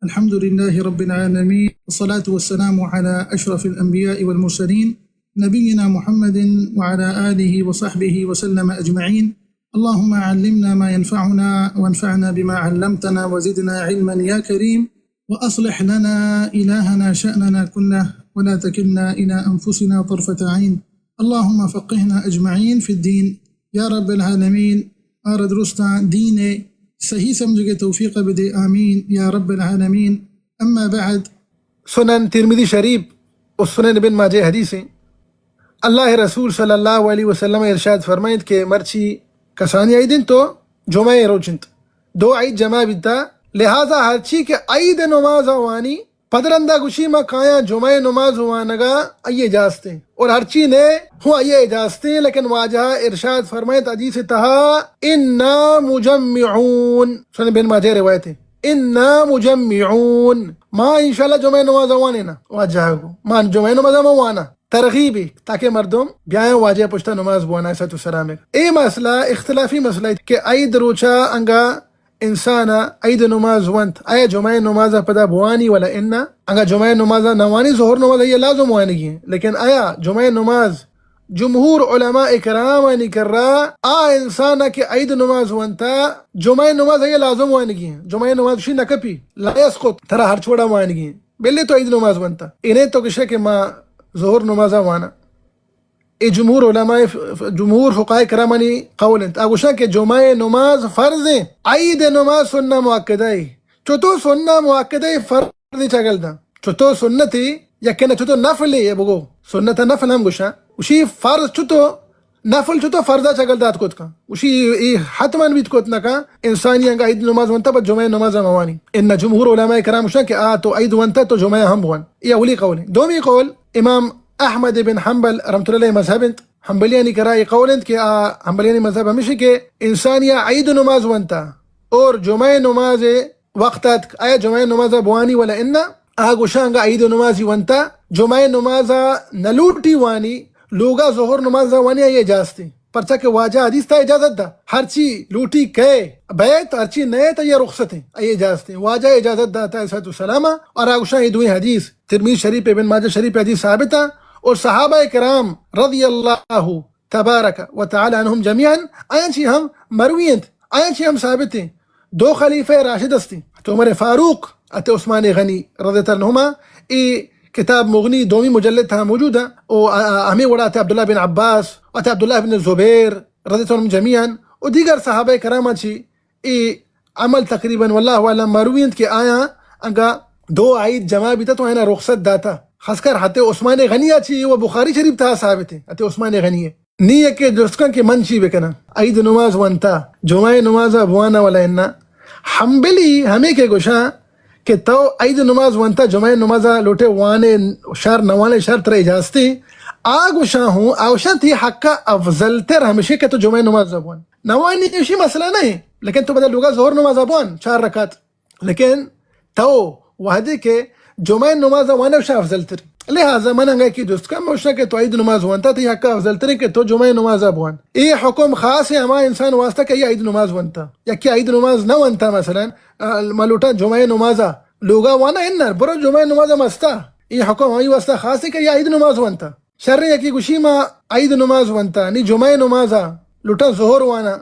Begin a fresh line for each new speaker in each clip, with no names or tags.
الحمد لله رب العالمين، والصلاة والسلام على أشرف الأنبياء والمرسلين نبينا محمد وعلى آله وصحبه وسلم أجمعين. اللهم علمنا ما ينفعنا وانفعنا بما علمتنا وزدنا علما يا كريم، وأصلح لنا إلهنا شأننا كله ولا تكلنا إلى أنفسنا طرفة عين. اللهم فقهنا أجمعين في الدين يا رب العالمين. اور درستا دین صحیح سمجھ کے توفیق بدے، آمین یا رب العالمین. اما بعد،
سنن ترمذی شریف اور سنن ابن ماجہ حدیث ہیں. اللہ رسول صلی اللہ علیہ وسلم ارشاد فرمائد کہ مرچی کسانی عیدن تو جمعہ روچنت دو عید جمع بیتا، لہذا ہرچی کہ عید نماز وانی پدرندہ گشی ما کایا جمعہ نماز وانگا ائے اجازتے اور ہرچی نے ہوا ائے اجازتے، لیکن واجہ ارشاد فرمائد حدیث تہا انا مجمعون، سنن ابن ماجہ روایت ہے، انا مجمعون، ما انشاءاللہ جمعہ نماز وانے نا واجہ کو مان جمعہ نماز وانا ترغیبی تاکہ مردم بیائیں واجہ پشتا نماز بوانا ساتھ السلام. اے مسئلہ اختلافی مسئلہ ہے کہ عید روچا انگا انسانا عید نماز وانت آیا جمعہ نماز پدا بوانی ولا انا انگا جمعہ نماز نوانی ظہر نماز یہ لازم وانگی ہیں، لیکن آیا جمعہ نماز جمہور علماء اکرام کر رہا انسانا کہ عید نماز وانتا جمعہ نماز یہ لازم وانگی ہیں، جمعہ نماز شی نکپی لا یسقط ترا ہر چھوڑا وانگی ہیں بلے تو عید نماز وانتا انہیں تو کشے کہ ما ظہر نماز وانا. اے جمہور علماء جمہور فقہاء کرامانی قول انت آگوشا کہ جمعہ نماز فرض ہیں، عید نماز سنہ مؤکدہ ہے. چوتو سنہ مؤکدہ فرض چگل دا چوتو سنتی یکینا چوتو نفل ہے بگو سنت نفل ہم گوشا اسی فرض چوتو نفل چوتو فرضا چگل دات کوت کا اسی حتماً بیت کوت نکا انسانی انگا عید نماز ونتا با جمعہ نماز موانی. ان جمہور علماء کرام گوشا کہ تو عید ونتا تو جمعہ ہم بوان. یہ اولی قول ہے. دومی قول امام احمد بن حنبل رحمۃ اللہ مذہب حنبلیانی کرا یہ قول کہ حنبلیانی مذہب ہمیشہ کہ انسانیہ عید نماز ونتا اور جمعہ نماز وقتات آیا جمعہ نماز بوانی ولا انا آگو شانگا عید نمازی ونتا جمعہ نماز نلوٹی وانی لوگا ظہر نماز وانی یہ اجازت پرچا کہ واجہ حدیث تا اجازت دا ہر چی لوٹی کہے بیت ہر چی نئے تا یہ رخصت ہیں یہ اجازت ہیں واجہ اجازت دا تا علیہ السلام. اور آگو شاہ یہ دوئی حدیث ترمذی شریف ابن ماجہ شریف حدیث ثابتا اور صحابہ کرام رضی اللہ تبارک و تعالی عنہم جميعا آیاں چی ہم مرویت آیاں چی ہم ثابت ہیں. دو خلیفہ راشد استی تو عمر فاروق اتے عثمان غنی رضی اللہ عنہما ای کتاب مغنی دومی مجلد تھا موجود ہے اور ہمیں وڑا تھے عبداللہ بن عباس اتے عبداللہ بن زبیر رضی اللہ عنہم جميعا اور دیگر صحابہ کرام چی ای عمل تقریباً واللہ علم مرویت کے آیاں انگا دو عید جمع بیتا تو اینا رخصت داتا خاص کر ہتے عثمان غنی چی وہ بخاری شریف تھا ثابت ہے ہتے عثمان غنی نی ہے کہ درستکن کے من چی بکنا عید نماز وانتا جمعہ نماز بوانا ولا انا. حنبلی ہمیں کے گوشا کہ تو عید نماز وانتا جمعہ نماز لوٹے وانے شہر نوانے شہر تر اجازتی آگوشا ہوں آگوشا تھی حقا افضل تر ہمیشہ کہ تو جمعہ نماز بوان نوانی اسی مسئلہ نہیں، لیکن تو بدل لوگا ظہر نماز بوان 4 رکعت، لیکن تو وحدی کے جمعہ نماز وانا وشا افضل تر. لہذا من انگا کی دوست کا موشنا کہ تو عید نماز وانتا تھی حقا افضل تر کہ تو جمعہ نماز بوان. یہ حکم خاص ہے ہما انسان واسطہ کہ یہ عید نماز وانتا یا کہ عید نماز نہ وانتا مثلا ملوٹا جمعہ نماز لوگا وانا انر برو جمعہ نماز مستا یہ حکم ہماری واسطہ خاص ہے کہ یہ عید نماز وانتا. شر ہے کہ گوشی ما عید نماز وانتا نی جمعہ نماز لوٹا ظہر وانا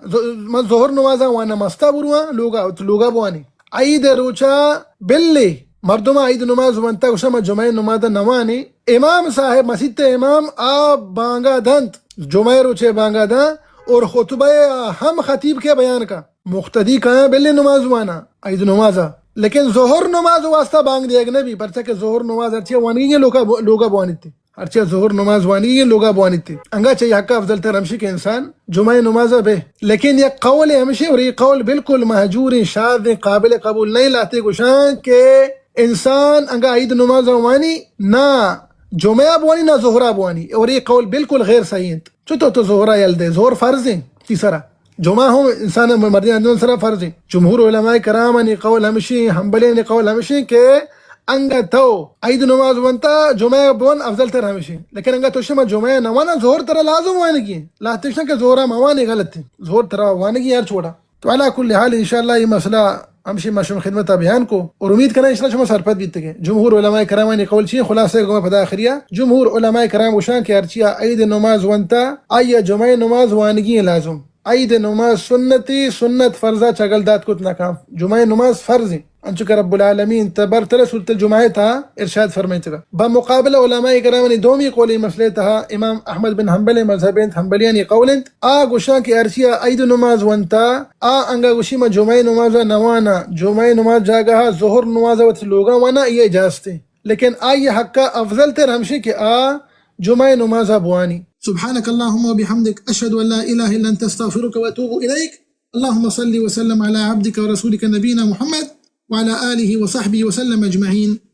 ظہر نماز وانا مستا بروا لوگا بوانی عید روچا بلی مردمہ عید نماز وانتا گوشا جمعہ نماز نوانی امام صاحب مسجد امام آپ بانگا دنت جمعہ روچے بانگا دن اور خطبہ ہم خطیب کے بیان کا مقتدی کہاں بلی نماز وانا عید نماز، لیکن ظہر نماز واسطہ بانگ دیا گیا نبی پرچا کہ ظہر نماز ہرچی وانی گے لوگا بوانی تھی ہرچی ظہر نماز وانی گے لوگا بوانی تھی انگا چاہیے حقا افضل تر ہمشی کے انسان جمعہ نماز بے. لیکن یہ قول ہمشی اور یہ قول بالکل مہجور شاذ قابل قبول نہیں لاتے گوشان کہ انسان انگا عید نماز وانی نہ جمعہ بوانی نہ ظہرہ بوانی، اور یہ قول بالکل غیر صحیح ہے. چوتو تو ظہرہ یلدے ظہر فرض ہیں تیسرا جمعہ ہوں انسان مردین اندون سرا فرض ہیں. جمہور علماء کرام نے قول ہمشی حنبلی نے قول ہمشی کہ انگا تو عید نماز ونتا جمعہ بون افضل تر ہمشی، لیکن انگا تو شما جمعہ نوانا ظہر ترا لازم وانگی لاحتشنا کہ ظہرہ موانے غلط تھی ظہر ترا وانگی یار چھوڑا. تو علا کل حال انشاءاللہ یہ مسئلہ همشي ماشوم خدمت بیان کو اور امید کنه اشرا شما سرپد بیتگه جمهور علماء کرام قول چی خلاصه گم پدا اخریه جمهور علماء کرام وشان که ارچیا عید نماز وانتا ای جمعه نماز وانگی لازم عید نماز سنتی سنت فرضا چگل داد کت نکام جمعه نماز فرضی انچو که رب العالمین تبرتر سورت الجمعه تا ارشاد فرمایتگا بمقابل علماء کرام دومی قولی مسئله تا امام احمد بن حنبل مذهبین حنبلیان قولند گوشان که ارچیا عید نماز وانتا انگا گوشی ما جمعه نماز نوانا جمعه نماز جاگا ظهر نماز وت لوگا وانا یہ اجازت لیکن یہ حق افضل تر ہمشی کہ جمعه نماز بوانی.
سبحانك اللهم وبحمدك أشهد أن لا إله إلا أنت أستغفرك وأتوب إليك. اللهم صل وسلم على عبدك ورسولك نبينا محمد وعلى آله وصحبه وسلم أجمعين.